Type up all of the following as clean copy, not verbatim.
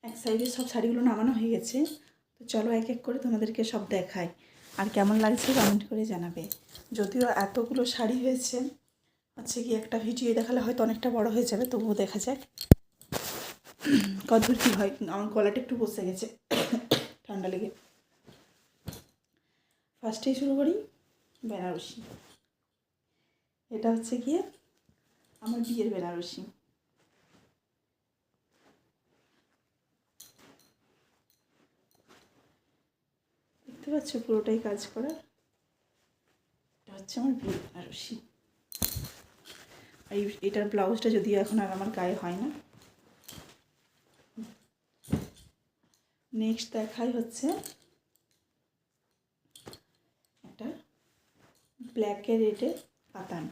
এক সাইডে সব শাড়িগুলো নামানো হয়ে গেছে। তো চলো এক এক করে তোমাদেরকে সব দেখাই, আর কেমন লাগছে কমেন্ট করে জানাবে। যদিও এতগুলো শাড়ি হয়েছে, হচ্ছে কি একটা ভিডিও দেখালে হয়তো অনেকটা বড় হয়ে যাবে, তবুও দেখা যাক কতদূর কী হয়। আমার গলাটা একটু বসে গেছে ঠান্ডা লেগে। ফার্স্টেই শুরু করি বেনারসি। এটা হচ্ছে গিয়ে আমার বিয়ের বেনারসি। দেখতে পাচ্ছ পুরোটাই কাজ করা। এটা হচ্ছে আমার বিয়ের বেনারসি। আর এটার ব্লাউজটা যদিও এখন আর আমার গায়ে হয় না। নেক্সট দেখাই হচ্ছে একটা ব্ল্যাকের রেডে কাতান।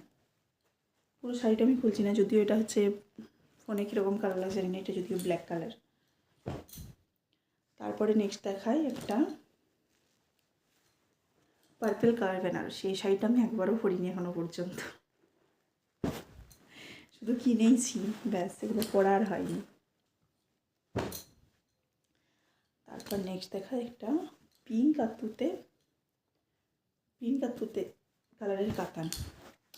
পুরো শাড়িটা আমি খুলছি না, যদিও এটা হচ্ছে ফোনে কীরকম কালার লাগছে জানি না, এটা যদিও ব্ল্যাক কালার। তারপরে নেক্সট দেখাই একটা পার্পেল কালার বেনারসি। এই শাড়িটা আমি একবারও পরিনি এখনো পর্যন্ত, শুধু কিনেইছি ব্যাস, এগুলো পরা আর হয়নি। তারপর নেক্সট দেখা একটা পিঙ্ক আর তুতে কালারের কাতান।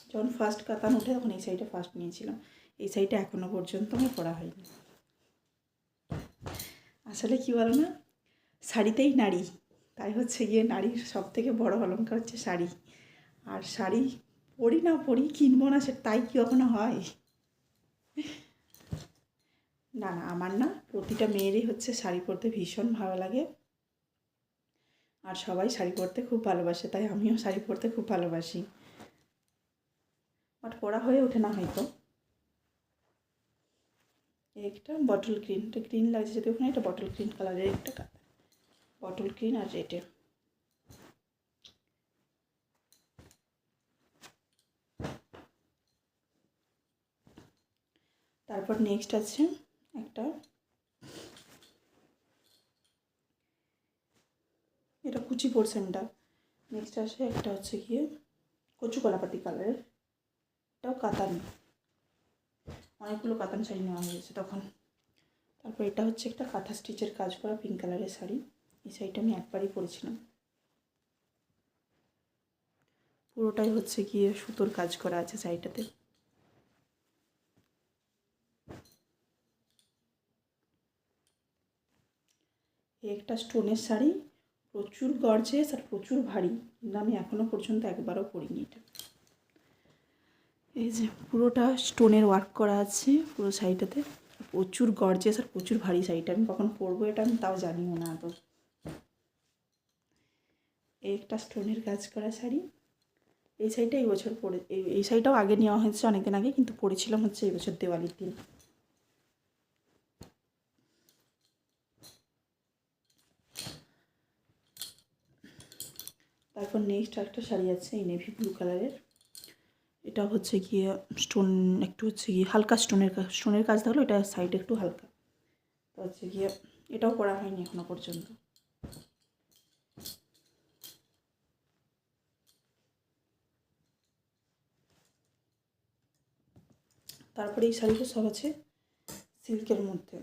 যখন ফার্স্ট কাতান ওঠে তখন এই শাড়িটা ফার্স্ট নিয়েছিলাম। এই শাড়িটা এখনও পর্যন্ত আমার পরা হয়নি। আসলে কি বলো না, শাড়িতেই নারী, তাই হচ্ছে গিয়ে নারীর সব থেকে বড় অলংকার হচ্ছে শাড়ি। আর শাড়ি পরি না পরি, কিনবো না, সে তাই কি কখনো হয়? না না, আমার না, প্রতিটা মেয়েরই হচ্ছে শাড়ি পরতে ভীষণ ভালো লাগে। আর সবাই শাড়ি পরতে খুব ভালোবাসে, তাই আমিও শাড়ি পরতে খুব ভালোবাসি। বাট পরা হয়ে ওঠে না হয়তো। একটা বটল গ্রিন, এটা গ্রিন লাগছে যদি ওখানে, একটা বটল গ্রিন কালারের একটা কাতান, বটল গ্রিন আর রেডে। তারপর নেক্সট আছে একটা, এটা কুচি পোর্শনটা। নেক্সট আসে একটা হচ্ছে গিয়ে কচু কলাপাতি কালারের, এটাও কাতান। অনেকগুলো কাতান শাড়ি নেওয়া হয়েছে তখন। তারপর এটা হচ্ছে একটা কাঁথা স্টিচের কাজ করা পিঙ্ক কালারের শাড়ি। এই শাড়িটা আমি একবারই পরেছিলাম। পুরোটাই হচ্ছে গিয়ে সুতোর কাজ করা আছে শাড়িটাতে। একটা স্টোনের শাড়ি, প্রচুর গর্জেস আর প্রচুর ভারী, কিন্তু আমি এখনও পর্যন্ত একবারও পরিনি এটা। এই যে পুরোটা স্টোনের ওয়ার্ক করা আছে পুরো শাড়িটাতে, প্রচুর গর্জেস আর প্রচুর ভারী শাড়িটা। আমি কখন পরবো এটা আমি তাও জানিও না আদৌ। এই একটা স্টোনের কাজ করা শাড়ি। এই শাড়িটা এই বছর পরে, এই শাড়িটাও আগে নেওয়া হয়েছে অনেকদিন আগে, কিন্তু পরেছিলাম হচ্ছে এই বছর দিওয়ালির দিন। তারপর নেক্সট একটা শাড়ি আছে এই নেভি ব্লু কালারের। এটা হচ্ছে গিয়ে স্টোন, একটু হচ্ছে গিয়ে হালকা স্টোনের কাজ থাকলো, এটা সাইডে একটু হালকা। তো হচ্ছে গিয়ে এটাও পরা হয়নি এখনো পর্যন্ত। তারপরে এই শাড়িগুলো সব আছে সিল্কের মধ্যে।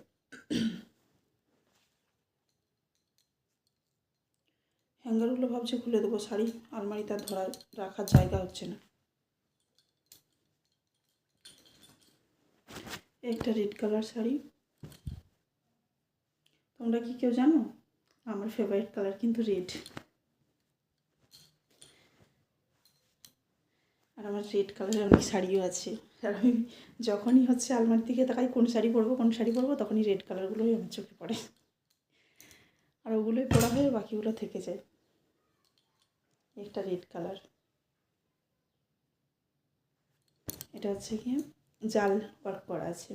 হ্যাঙ্গারগুলো ভাবছি খুলে দেবো, শাড়ি আলমারিতে ধরা রাখার জায়গা হচ্ছে না। একটা রেড কালার শাড়ি। তোমরা কি কেউ জানো? আমার ফেভারিট কালার কিন্তু রেড। আর আমার রেড কালারের অনেক শাড়িও আছে। আর আমি যখনই হচ্ছে আলমারির দিকে তাকাই কোন শাড়ি পরবো, তখনই রেড কালারগুলোই আমার চোখে পড়ে। আর ওগুলোই পরা হয়ে বাকিগুলো থেকে যায়। একটা রেড কালার, এটা হচ্ছে গিয়ে জাল ওয়ার্ক করা আছে।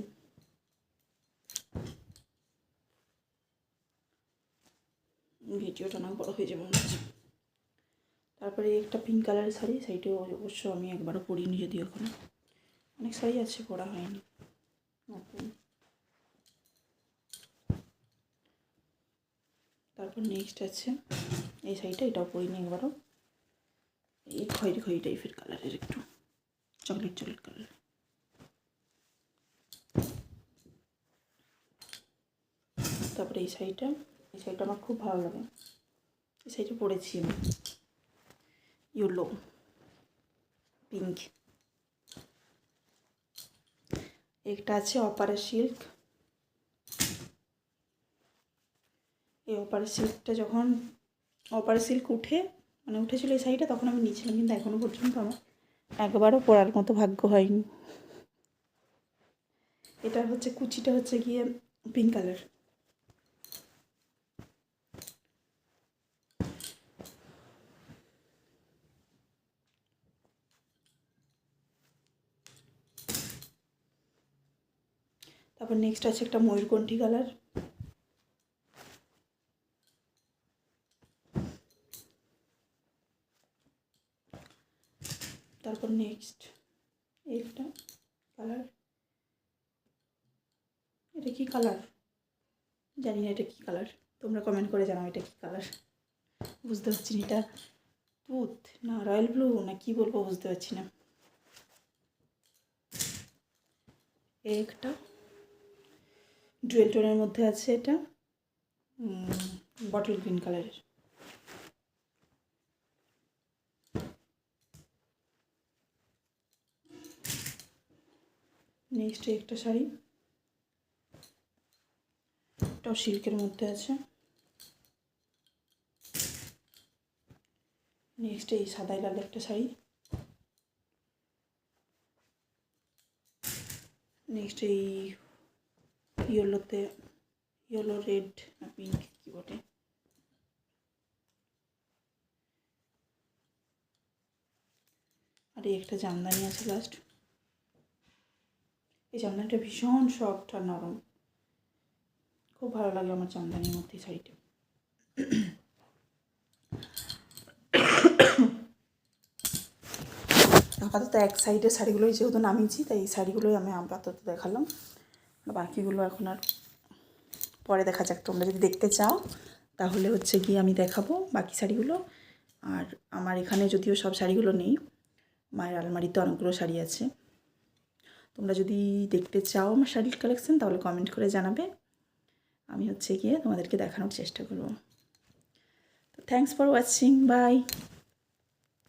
ভিডিওটা না বড় হয়ে যাবে মনে হচ্ছে। তারপরে একটা পিঙ্ক কালারের শাড়ি, শাড়িটাও অবশ্য আমি একবারও পরিনি, যদিও এখন অনেক শাড়ি আছে পরা হয়নি নতুন। তারপর নেক্সট আছে এই শাড়িটা, এটাও পরিনি একবারও। এই খয়েরি টাইপের কালারের, একটু চকলেট কালার। তারপরে এই শাড়িটা আমার খুব ভালো লাগে। এই শাড়িটা পরেছি আমি, ইয়েলো পিঙ্ক। একটা আছে অপারা সিল্ক। এই অপারা সিল্কটা যখন অপারা সিল্ক উঠেছিল এই শাড়িটা, তখন আমি নিয়েছিলাম, কিন্তু এখনও পর্যন্ত আমার একবারও পরার মতো ভাগ্য হয়নি। এটা হচ্ছে কুচিটা হচ্ছে গিয়ে পিঙ্ক কালার। তারপর নেক্সট আছে একটা ময়ূরকণ্ঠী কালার। তারপর নেক্সট একটা কালার, এটা কি কালার জানি না, এটা কি কালার, তোমরা কমেন্ট করে জানাও এটা কি কালার। বুঝতে পারছি না, এটা তুত না রয়্যাল ব্লু না কি বলবো, বুঝতে পারছি না। একটা ডুয়েল টোনের মধ্যে আছে, এটা বটল গ্রিন কালারের। নেক্সট একটা শাড়ি, এটাও সিল্কের মধ্যে আছে। নেক্সট এই সাদাই লাল একটা শাড়ি। নেক্সট এই ইয়েলো রেড না পিঙ্ক কি বটে। আর এই একটা জামদানি আছে লাস্ট। এই জামদানিটা ভীষণ সফট আর নরম, খুব ভালো লাগে আমার জামদানির মধ্যে শাড়িটা। আপাতত এক সাইডের শাড়িগুলোই যেহেতু নামিয়েছি, তাই এই শাড়িগুলোই আমি আপাতত দেখালাম। বাকিগুলো এখন আর পরে দেখা যাক। তোমরা যদি দেখতে চাও তাহলে হচ্ছে গিয়ে আমি দেখাবো বাকি শাড়িগুলো। আর আমার এখানে যদিও সব শাড়িগুলো নেই, মায়ের আলমারিতে অনেকগুলো শাড়ি আছে। তোমরা যদি দেখতে চাও আমার শাড়ির কালেকশন তাহলে কমেন্ট করে জানাবে, আমি হচ্ছে গিয়ে তোমাদেরকে দেখানোর চেষ্টা করব। তো থ্যাংকস ফর ওয়াচিং, বাই।